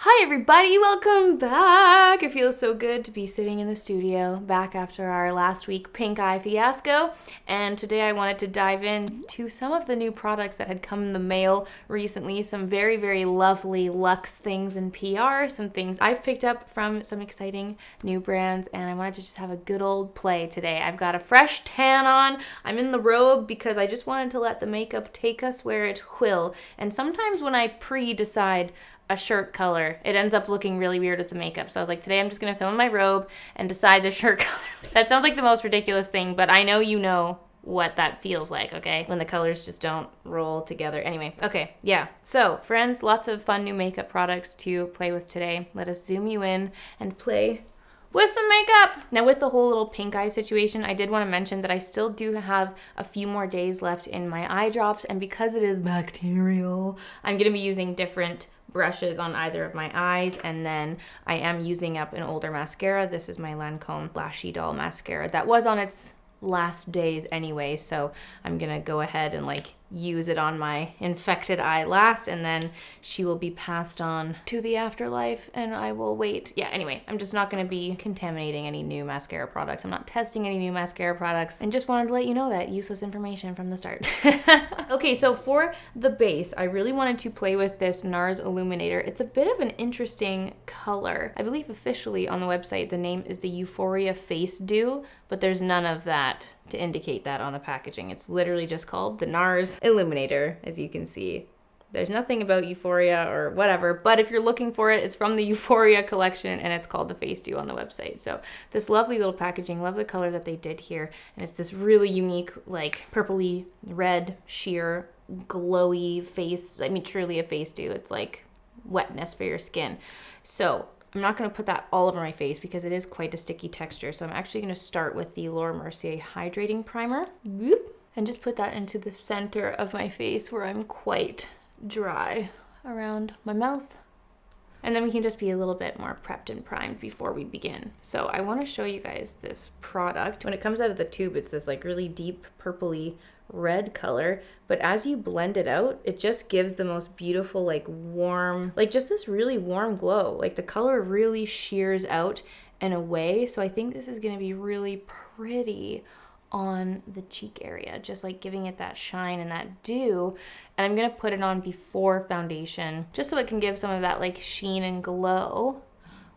Hi everybody, welcome back! It feels so good to be sitting in the studio, back after our last week pink eye fiasco. And today I wanted to dive into some of the new products that had come in the mail recently. Some very, very lovely Luxe things in PR, some things I've picked up from some exciting new brands, and I wanted to just have a good old play today. I've got a fresh tan on. I'm in the robe because I just wanted to let the makeup take us where it will. And sometimes when I pre-decide a shirt color, it ends up looking really weird with the makeup. So I was like, today I'm just gonna fill in my robe and decide the shirt color. That sounds like the most ridiculous thing, but I know you know what that feels like, okay? When the colors just don't roll together. Anyway, okay, yeah. So friends, lots of fun new makeup products to play with today. Let us zoom you in and play with some makeup. Now with the whole little pink eye situation, I did want to mention that I still do have a few more days left in my eye drops, and because it is bacterial, I'm gonna be using different brushes on either of my eyes, and then I am using up an older mascara. This is my Lancome Lashy Doll mascara that was on its last days anyway, so I'm gonna go ahead and like use it on my infected eye last, and then she will be passed on to the afterlife and I will wait. Yeah, anyway, I'm just not gonna be contaminating any new mascara products. I'm not testing any new mascara products, and just wanted to let you know that useless information from the start. Okay, so for the base, I really wanted to play with this NARS Illuminator. It's a bit of an interesting color. I believe officially on the website the name is the Euphoria Face Dew, but there's none of that to indicate that on the packaging. It's literally just called the NARS Illuminator, as you can see. There's nothing about Euphoria or whatever, but if you're looking for it, it's from the Euphoria collection and it's called the Face Dew on the website. So this lovely little packaging, love the color that they did here. And it's this really unique, like purpley red, sheer, glowy face. I mean, truly a face dew. It's like wetness for your skin. So I'm not going to put that all over my face because it is quite a sticky texture. So I'm actually going to start with the Laura Mercier Hydrating Primer. Whoop, and just put that into the center of my face where I'm quite dry around my mouth. And then we can just be a little bit more prepped and primed before we begin. So I want to show you guys this product. When it comes out of the tube, it's this like really deep purpley red color, but as you blend it out, it just gives the most beautiful, like warm, like just this really warm glow. Like the color really shears out and away. So I think this is going to be really pretty on the cheek area, just like giving it that shine and that dew. And I'm going to put it on before foundation, just so it can give some of that like sheen and glow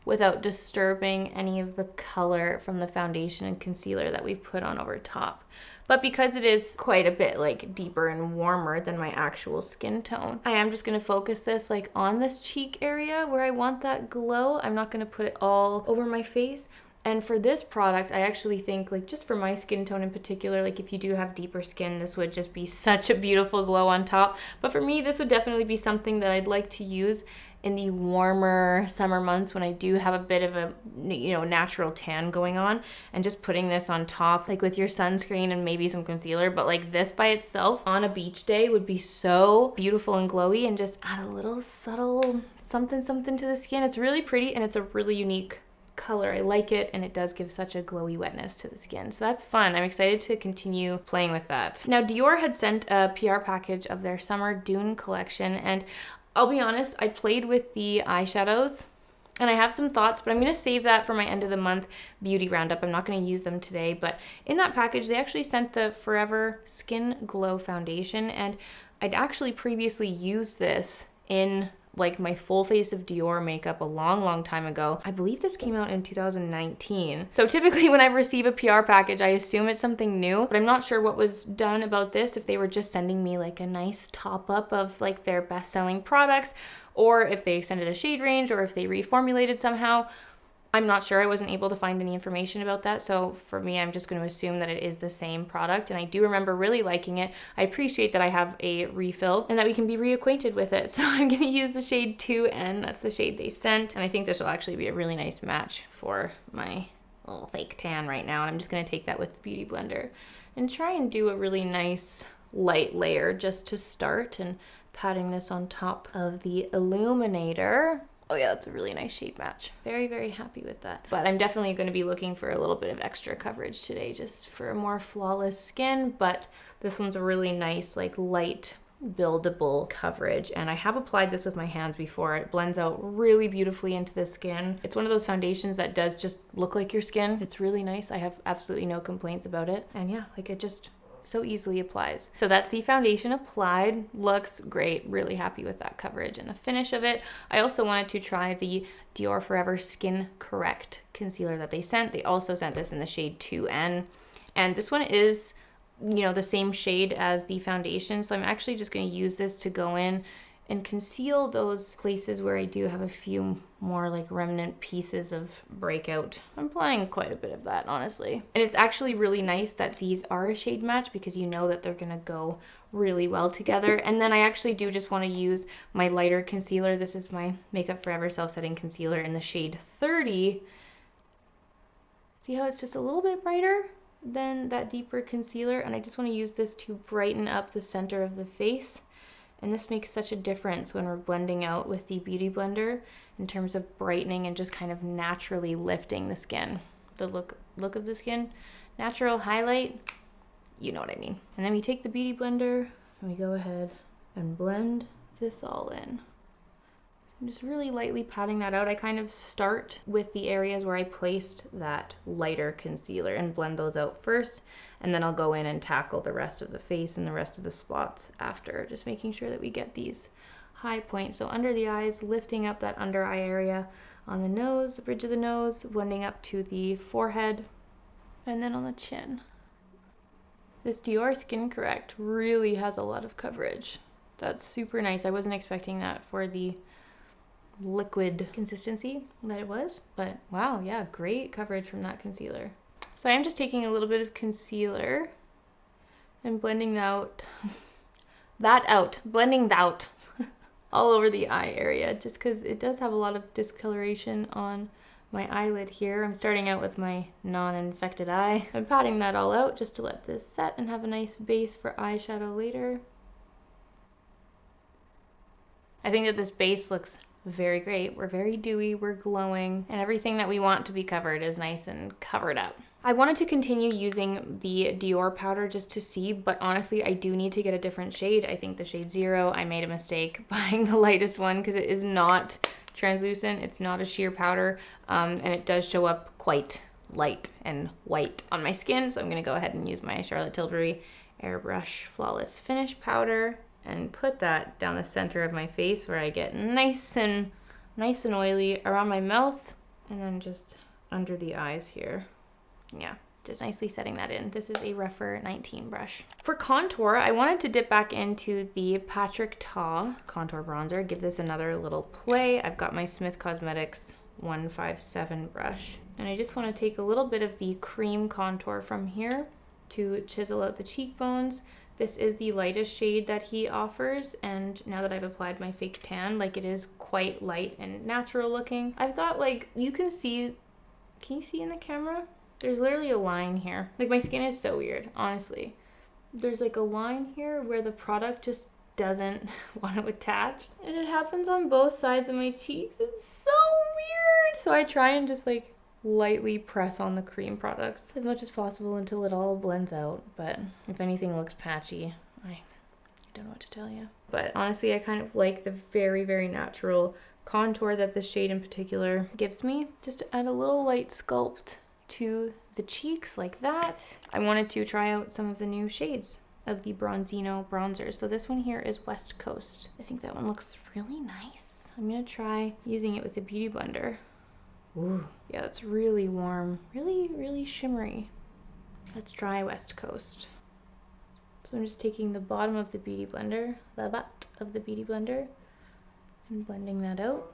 without disturbing any of the color from the foundation and concealer that we put on over top. But because it is quite a bit like deeper and warmer than my actual skin tone, I am just gonna focus this like on this cheek area where I want that glow. I'm not gonna put it all over my face. And for this product, I actually think like just for my skin tone in particular, like if you do have deeper skin, this would just be such a beautiful glow on top. But for me, this would definitely be something that I'd like to use in the warmer summer months when I do have a bit of a, you know, natural tan going on, and just putting this on top, like with your sunscreen and maybe some concealer, but like this by itself on a beach day would be so beautiful and glowy and just add a little subtle something to the skin. It's really pretty and it's a really unique color. I like it, and it does give such a glowy wetness to the skin. So that's fun. I'm excited to continue playing with that. Now, Dior had sent a PR package of their Summer Dune collection, and I'll be honest, I played with the eyeshadows and I have some thoughts, but I'm going to save that for my end of the month beauty roundup. I'm not going to use them today, but in that package, they actually sent the Forever Skin Glow Foundation, and I'd actually previously used this in like my full face of Dior makeup a long time ago. I believe this came out in 2019. So typically when I receive a PR package, I assume it's something new, but I'm not sure what was done about this, if they were just sending me like a nice top up of like their best-selling products, or if they extended a shade range, or if they reformulated somehow. I'm not sure. I wasn't able to find any information about that. So for me, I'm just going to assume that it is the same product. And I do remember really liking it. I appreciate that I have a refill and that we can be reacquainted with it. So I'm going to use the shade 2N. That's the shade they sent. And I think this will actually be a really nice match for my little fake tan right now. And I'm just going to take that with the Beauty Blender and try and do a really nice light layer just to start, and patting this on top of the illuminator. Oh yeah, that's a really nice shade match. Very happy with that. But I'm definitely going to be looking for a little bit of extra coverage today just for a more flawless skin. But this one's a really nice like light buildable coverage, and I have applied this with my hands before. It blends out really beautifully into the skin. It's one of those foundations that does just look like your skin. It's really nice. I have absolutely no complaints about it, and yeah, like it just so easily applies. So that's the foundation applied. Looks great. Really happy with that coverage and the finish of it. I also wanted to try the Dior Forever Skin Correct concealer that they sent. They also sent this in the shade 2N, and this one is, you know, the same shade as the foundation. So I'm actually just going to use this to go in and conceal those places where I do have a few more like remnant pieces of breakout. I'm applying quite a bit of that, honestly. And it's actually really nice that these are a shade match, because you know that they're gonna go really well together. And then I actually do just want to use my lighter concealer. This is my Makeup Forever Self-Setting Concealer in the shade 30. See how it's just a little bit brighter than that deeper concealer? And I just want to use this to brighten up the center of the face. And this makes such a difference when we're blending out with the Beauty Blender in terms of brightening and just kind of naturally lifting the skin. The look of the skin. Natural highlight, you know what I mean. And then we take the Beauty Blender and we go ahead and blend this all in. I'm just really lightly patting that out. I kind of start with the areas where I placed that lighter concealer and blend those out first, and then I'll go in and tackle the rest of the face and the rest of the spots after, just making sure that we get these high points. So under the eyes, lifting up that under eye area, on the nose, the bridge of the nose, blending up to the forehead, and then on the chin. This Dior Skin Correct really has a lot of coverage. That's super nice. I wasn't expecting that for the liquid consistency that it was, but wow, yeah, great coverage from that concealer. So I'm just taking a little bit of concealer and blending out blending out all over the eye area, just because it does have a lot of discoloration on my eyelid here. I'm starting out with my non-infected eye. I'm patting that all out just to let this set and have a nice base for eyeshadow later. I think that this base looks very great. We're very dewy, we're glowing, and everything that we want to be covered is nice and covered up. I wanted to continue using the Dior powder just to see, but honestly, I do need to get a different shade. I think the shade 0, I made a mistake buying the lightest one because it is not translucent. It's not a sheer powder, and it does show up quite light and white on my skin. So I'm gonna go ahead and use my Charlotte Tilbury Airbrush Flawless Finish powder and put that down the center of my face where I get nice and oily around my mouth, and then just under the eyes here. Yeah, just nicely setting that in. This is a Rephr 19 brush. For contour, I wanted to dip back into the Patrick Ta contour bronzer, give this another little play. I've got my Smith Cosmetics 157 brush, and I just want to take a little bit of the cream contour from here to chisel out the cheekbones. This is the lightest shade that he offers, and now that I've applied my fake tan, like, it is quite light and natural looking. I've got, like, you can you see in the camera? There's literally a line here. Like, my skin is so weird, honestly. There's like a line here where the product just doesn't want to attach, and it happens on both sides of my cheeks. It's so weird. So I try and just like lightly press on the cream products as much as possible until it all blends out. But if anything looks patchy, I don't know what to tell you. But honestly, I kind of like the very, very natural contour that this shade in particular gives me, just to add a little light sculpt to the cheeks like that. I wanted to try out some of the new shades of the Bronzino bronzers. So this one here is West Coast. I think that one looks really nice. I'm gonna try using it with a Beauty Blender. Ooh, yeah, that's really warm, really, really shimmery. Let's try West Coast. So I'm just taking the bottom of the Beauty Blender, the butt of the Beauty Blender, and blending that out.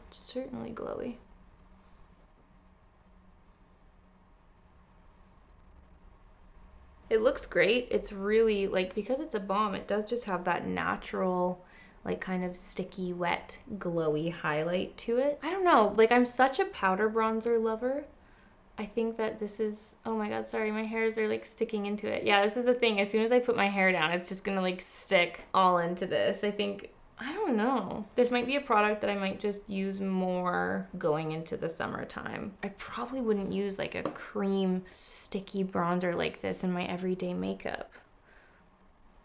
It's certainly glowy. It looks great. It's really, like, because it's a balm, it does just have that natural, like, kind of sticky, wet, glowy highlight to it. I don't know, like, I'm such a powder bronzer lover. I think that this is, oh my god, sorry, my hairs are like sticking into it. Yeah, this is the thing, as soon as I put my hair down, it's just gonna like stick all into this. I don't know. This might be a product that I might just use more going into the summertime. I probably wouldn't use like a cream sticky bronzer like this in my everyday makeup.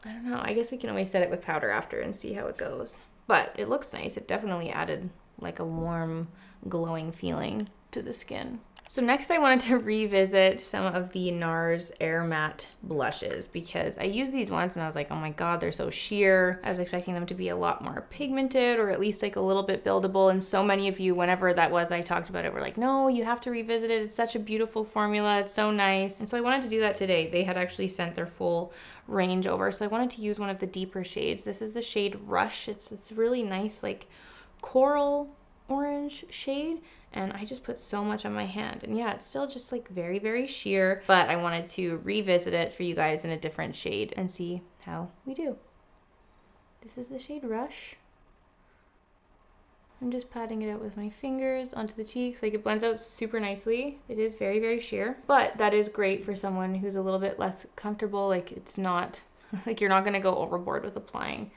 I don't know. I guess we can always set it with powder after and see how it goes. But it looks nice. It definitely added like a warm, glowing feeling to the skin. So next I wanted to revisit some of the NARS Air Matte blushes because I used these once and I was like, oh my god, they're so sheer. I was expecting them to be a lot more pigmented or at least like a little bit buildable, and so many of you, whenever that was I talked about it, were like, no, you have to revisit it. It's such a beautiful formula. It's so nice. And so I wanted to do that today. They had actually sent their full range over, so I wanted to use one of the deeper shades. This is the shade Rush. It's this really nice like coral orange shade, and I just put so much on my hand, and yeah, it's still just like very, very sheer, but I wanted to revisit it for you guys in a different shade and see how we do. This is the shade Rush. I'm just patting it out with my fingers onto the cheeks. Like, it blends out super nicely. It is very, very sheer, but that is great for someone who's a little bit less comfortable. Like, it's not like you're not going to go overboard with applying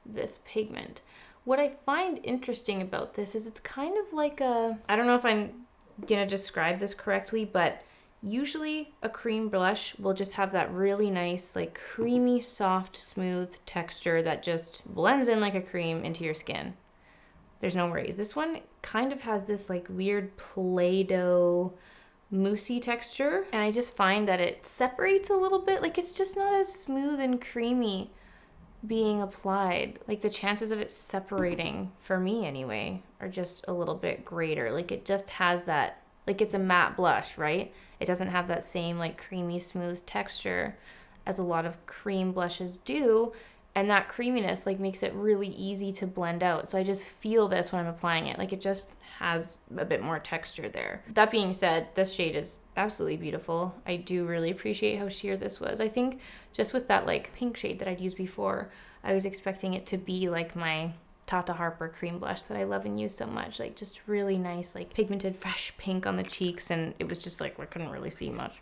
this pigment. What I find interesting about this is it's kind of like a, I don't know if I'm gonna describe this correctly, but usually a cream blush will just have that really nice, like creamy, soft, smooth texture that just blends in like a cream into your skin. There's no worries. This one kind of has this like weird Play-Doh moussey texture, and I just find that it separates a little bit. Like, it's just not as smooth and creamy being applied. Like, the chances of it separating, for me anyway, are just a little bit greater. Like, it just has that, like, it's a matte blush, right? It doesn't have that same like creamy smooth texture as a lot of cream blushes do, and that creaminess like makes it really easy to blend out. So I just feel this when I'm applying it. Like, it just has a bit more texture there. That being said, this shade is absolutely beautiful. I do really appreciate how sheer this was. I think just with that like pink shade that I'd used before, I was expecting it to be like my Tata Harper cream blush that I love and use so much. Like, just really nice, like pigmented fresh pink on the cheeks, and it was just like, I couldn't really see much.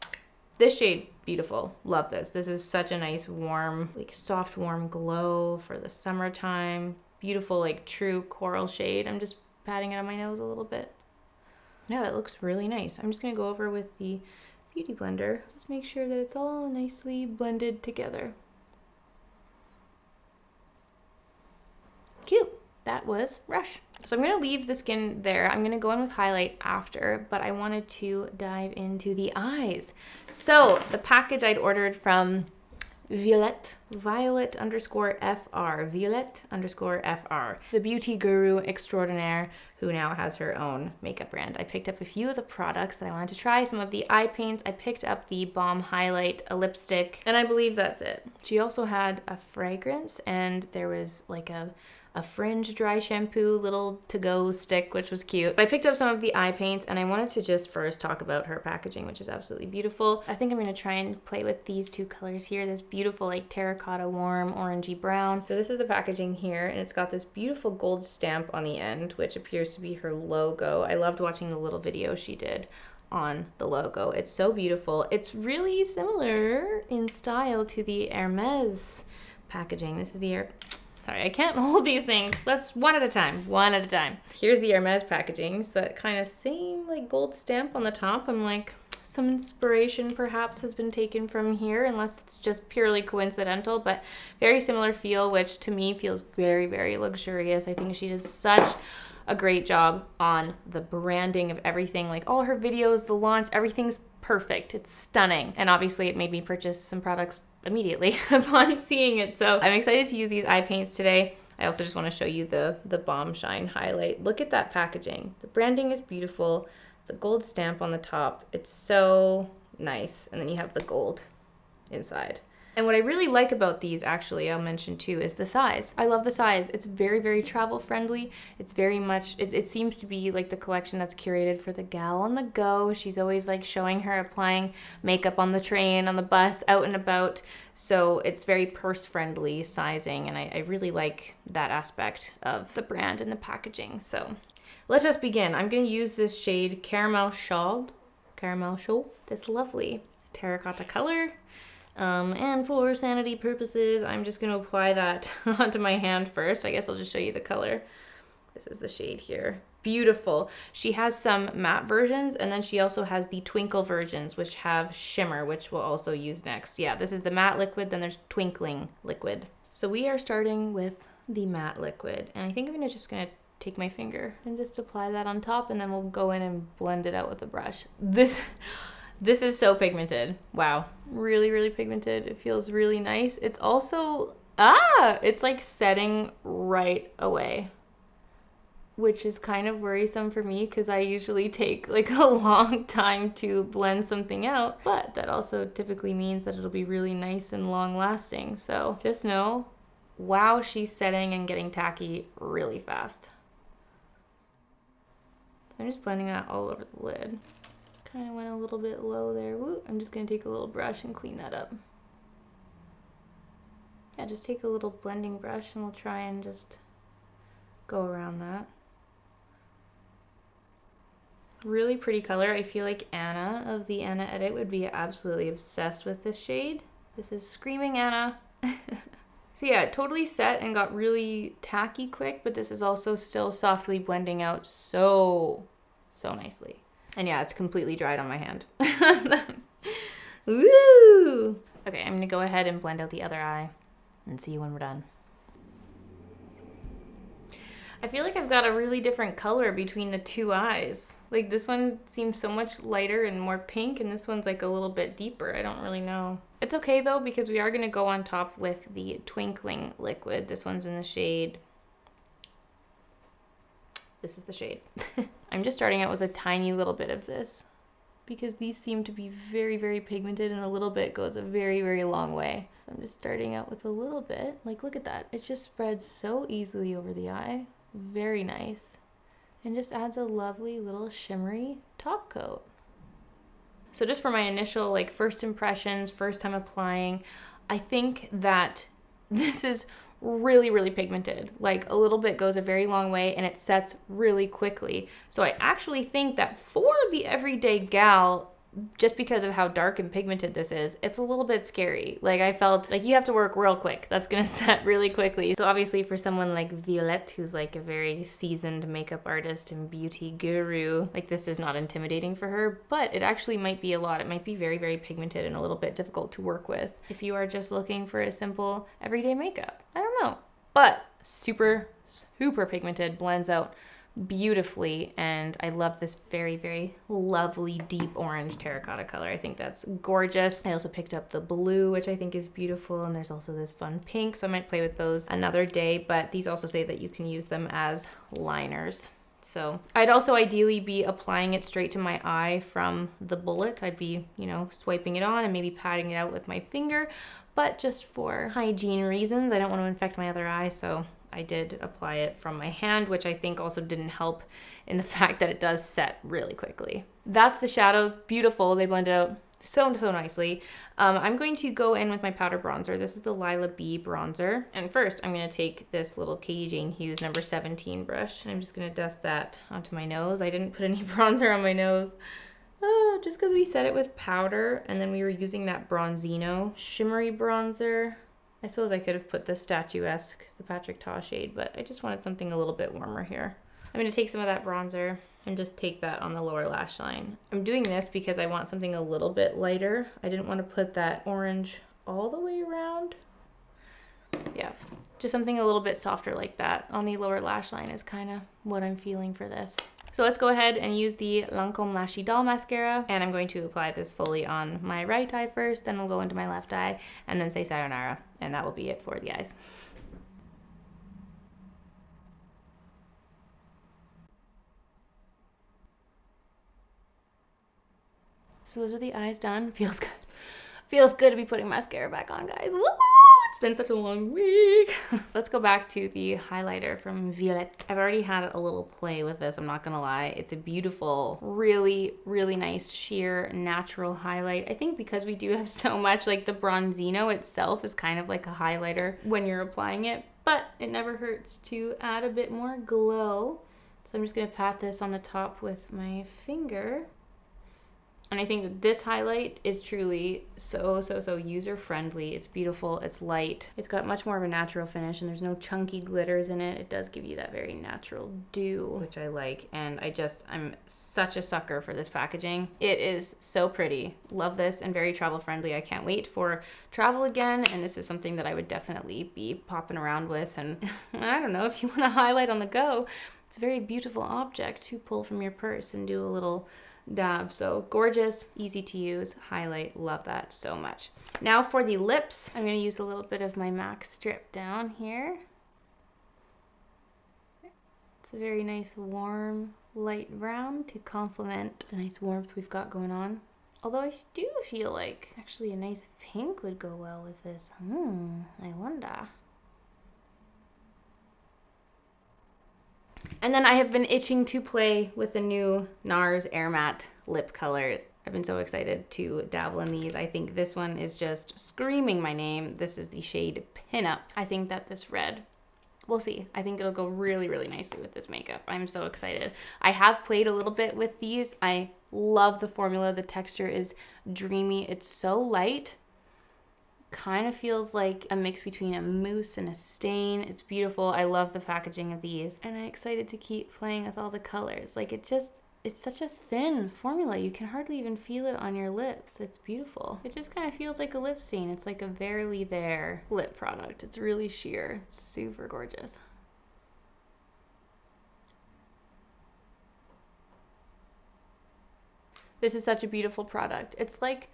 This shade, beautiful. Love this. This is such a nice, warm, like soft, warm glow for the summertime. Beautiful, like true coral shade. I'm just patting it on my nose a little bit. Yeah, that looks really nice. I'm just gonna go over with the Beauty Blender. Just make sure that it's all nicely blended together. Cute. That was Rush. So I'm gonna leave the skin there. I'm gonna go in with highlight after, but I wanted to dive into the eyes. So the package I'd ordered from Violet _FR, Violet _FR, the beauty guru extraordinaire who now has her own makeup brand. I picked up a few of the products that I wanted to try, some of the eye paints. I picked up the Balm Highlight, a lipstick, and I believe that's it. She also had a fragrance, and there was like a fringe dry shampoo little to-go stick, which was cute. But I picked up some of the eye paints, and I wanted to just first talk about her packaging, which is absolutely beautiful. I think I'm gonna try and play with these two colors here, this beautiful like terracotta warm orangey brown. So this is the packaging here, and it's got this beautiful gold stamp on the end, which appears to be her logo. I loved watching the little video she did on the logo. It's so beautiful. It's really similar in style to the Hermes packaging. This is the Sorry, I can't hold these things. Let's one at a time, one at a time. Here's the Hermes packaging. So that kind of same like gold stamp on the top. I'm like, some inspiration perhaps has been taken from here, unless it's just purely coincidental, but very similar feel, which to me feels very, very luxurious. I think she does such a great job on the branding of everything. Like all her videos, the launch, everything's perfect. It's stunning. And obviously it made me purchase some products immediately upon seeing it. So I'm excited to use these eye paints today. I also just want to show you the Balm Shine highlight. Look at that packaging. The branding is beautiful. The gold stamp on the top, it's so nice. And then you have the gold inside. And what I really like about these, actually, I'll mention too, is the size. I love the size. It's very, very travel friendly. It's very much, it seems to be like the collection that's curated for the gal on the go. She's always like showing her applying makeup on the train, on the bus, out and about. So it's very purse friendly sizing, and I really like that aspect of the brand and the packaging. So let us begin. I'm gonna use this shade Caramel Chaud, this lovely terracotta color. And for sanity purposes, I'm just going to apply that onto my hand first. I guess I'll just show you the color. This is the shade here. beautiful. She has some matte versions, and then she also has the twinkle versions, which have shimmer, which we'll also use next. Yeah, this is the matte liquid, then there's twinkling liquid. So we are starting with the matte liquid, and I think I'm just gonna take my finger and just apply that on top, and then we'll go in and blend it out with a brush. This is so pigmented. Wow, really, really pigmented. It feels really nice. It's also, it's like setting right away, which is kind of worrisome for me because I usually take like a long time to blend something out, but that also typically means that it'll be really nice and long lasting. So just know, wow, she's setting and getting tacky really fast. I'm just blending that all over the lid. Kind of went a little bit low there. Woo. I'm just gonna take a little brush and clean that up. Yeah, just take a little blending brush and we'll try and just go around that. Really pretty color. I feel like Anna of the Anna Edit would be absolutely obsessed with this shade. This is Screaming Anna. So yeah, it totally set and got really tacky quick, but this is also still softly blending out so nicely. And yeah, it's completely dried on my hand. Woo! Okay, I'm gonna go ahead and blend out the other eye and see you when we're done. I feel like I've got a really different color between the two eyes. Like this one seems so much lighter and more pink, and this one's like a little bit deeper. I don't really know. It's okay though, because we are gonna go on top with the twinkling liquid. This one's in the shade. This is the shade. I'm just starting out with a tiny little bit of this because these seem to be very, very pigmented, and a little bit goes a very, very long way. So I'm just starting out with a little bit. Like, look at that. It just spreads so easily over the eye. Very nice. And just adds a lovely little shimmery top coat. So just for my initial, like, first impressions, first time applying, I think that this is really, really pigmented. Like, a little bit goes a very long way and it sets really quickly. So I actually think that for the everyday gal, just because of how dark and pigmented this is, it's a little bit scary. Like, I felt like you have to work real quick. That's gonna set really quickly. So obviously for someone like Violette, who's like a very seasoned makeup artist and beauty guru, like this is not intimidating for her, but it actually might be a lot. It might be very, very pigmented and a little bit difficult to work with if you are just looking for a simple everyday makeup. I don't know, but super, super pigmented, blends out beautifully, and I love this very, very lovely deep orange terracotta color. I think that's gorgeous. I also picked up the blue, which I think is beautiful, and there's also this fun pink, so I might play with those another day, but these also say that you can use them as liners. So I'd also ideally be applying it straight to my eye from the bullet. I'd be, you know, swiping it on and maybe patting it out with my finger, but just for hygiene reasons, I don't want to infect my other eye, so I did apply it from my hand, which I think also didn't help in the fact that it does set really quickly. That's the shadows. Beautiful. They blend out so nicely. I'm going to go in with my powder bronzer. This is the Lila B bronzer. And first, I'm going to take this little Katie Jane Hughes number 17 brush, and I'm just going to dust that onto my nose. I didn't put any bronzer on my nose. Just because we set it with powder, and then we were using that Bronzino shimmery bronzer. I suppose I could have put the statuesque, the Patrick Ta shade, but I just wanted something a little bit warmer here. I'm going to take some of that bronzer and just take that on the lower lash line. I'm doing this because I want something a little bit lighter. I didn't want to put that orange all the way around. Yeah, just something a little bit softer like that on the lower lash line is kind of what I'm feeling for this. So let's go ahead and use the Lancome Lashy Doll Mascara, and I'm going to apply this fully on my right eye first, then we'll go into my left eye, and then say sayonara, and that will be it for the eyes. So those are the eyes done. Feels good. Feels good to be putting mascara back on, guys. Woo! It's been such a long week. Let's go back to the highlighter from Violette. I've already had a little play with this, I'm not gonna lie. It's a beautiful, really, really nice, sheer, natural highlight. I think because we do have so much, like the Bronzino itself is kind of like a highlighter when you're applying it, but it never hurts to add a bit more glow. So I'm just gonna pat this on the top with my finger. And I think that this highlight is truly so user-friendly. It's beautiful, it's light. It's got much more of a natural finish and there's no chunky glitters in it. It does give you that very natural dew, which I like. And I'm such a sucker for this packaging. It is so pretty. Love this and very travel-friendly. I can't wait for travel again. And this is something that I would definitely be popping around with. And I don't know, if you want to highlight on the go, it's a very beautiful object to pull from your purse and do a little dab. So gorgeous, easy to use, highlight, love that so much. Now for the lips, I'm going to use a little bit of my MAC strip down here. It's a very nice warm light brown to complement the nice warmth we've got going on. Although I do feel like actually a nice pink would go well with this. I wonder. And then I have been itching to play with the new NARS Air Matte lip color. I've been so excited to dabble in these. I think this one is just screaming my name. This is the shade Pinup. I think that this red, we'll see. I think it'll go really nicely with this makeup. I'm so excited. I have played a little bit with these. I love the formula. The texture is dreamy. It's so light. Kind of feels like a mix between a mousse and a stain. It's beautiful. I love the packaging of these. And I'm excited to keep playing with all the colors. Like it's such a thin formula. You can hardly even feel it on your lips. It's beautiful. It just kind of feels like a lip stain. It's like a barely there lip product. It's really sheer. It's super gorgeous. This is such a beautiful product. It's like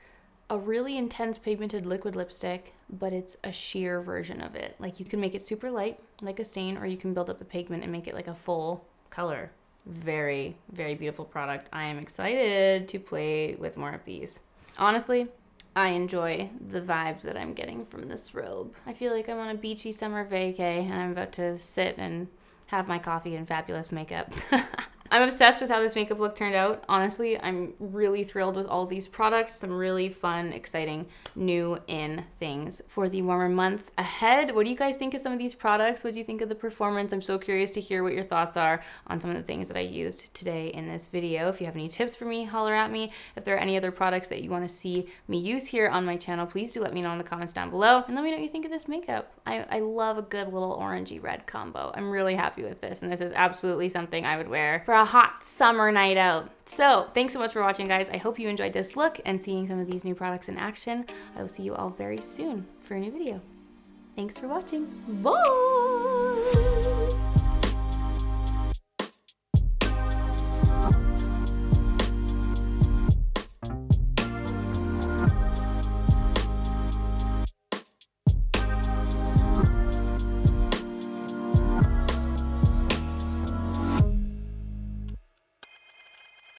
a really intense pigmented liquid lipstick, but it's a sheer version of it. Like you can make it super light, like a stain, or you can build up the pigment and make it like a full color. Very beautiful product. I am excited to play with more of these. Honestly, I enjoy the vibes that I'm getting from this robe. I feel like I'm on a beachy summer vacay and I'm about to sit and have my coffee and fabulous makeup. I'm obsessed with how this makeup look turned out. Honestly, I'm really thrilled with all these products. Some really fun, exciting, new in things for the warmer months ahead. What do you guys think of some of these products? What do you think of the performance? I'm so curious to hear what your thoughts are on some of the things that I used today in this video. If you have any tips for me, holler at me. If there are any other products that you want to see me use here on my channel, please do let me know in the comments down below. And let me know what you think of this makeup. I love a good little orangey red combo. I'm really happy with this, and this is absolutely something I would wear for a hot summer night out. So thanks so much for watching, guys. I hope you enjoyed this look and seeing some of these new products in action. I will see you all very soon for a new video. Thanks for watching. Bye!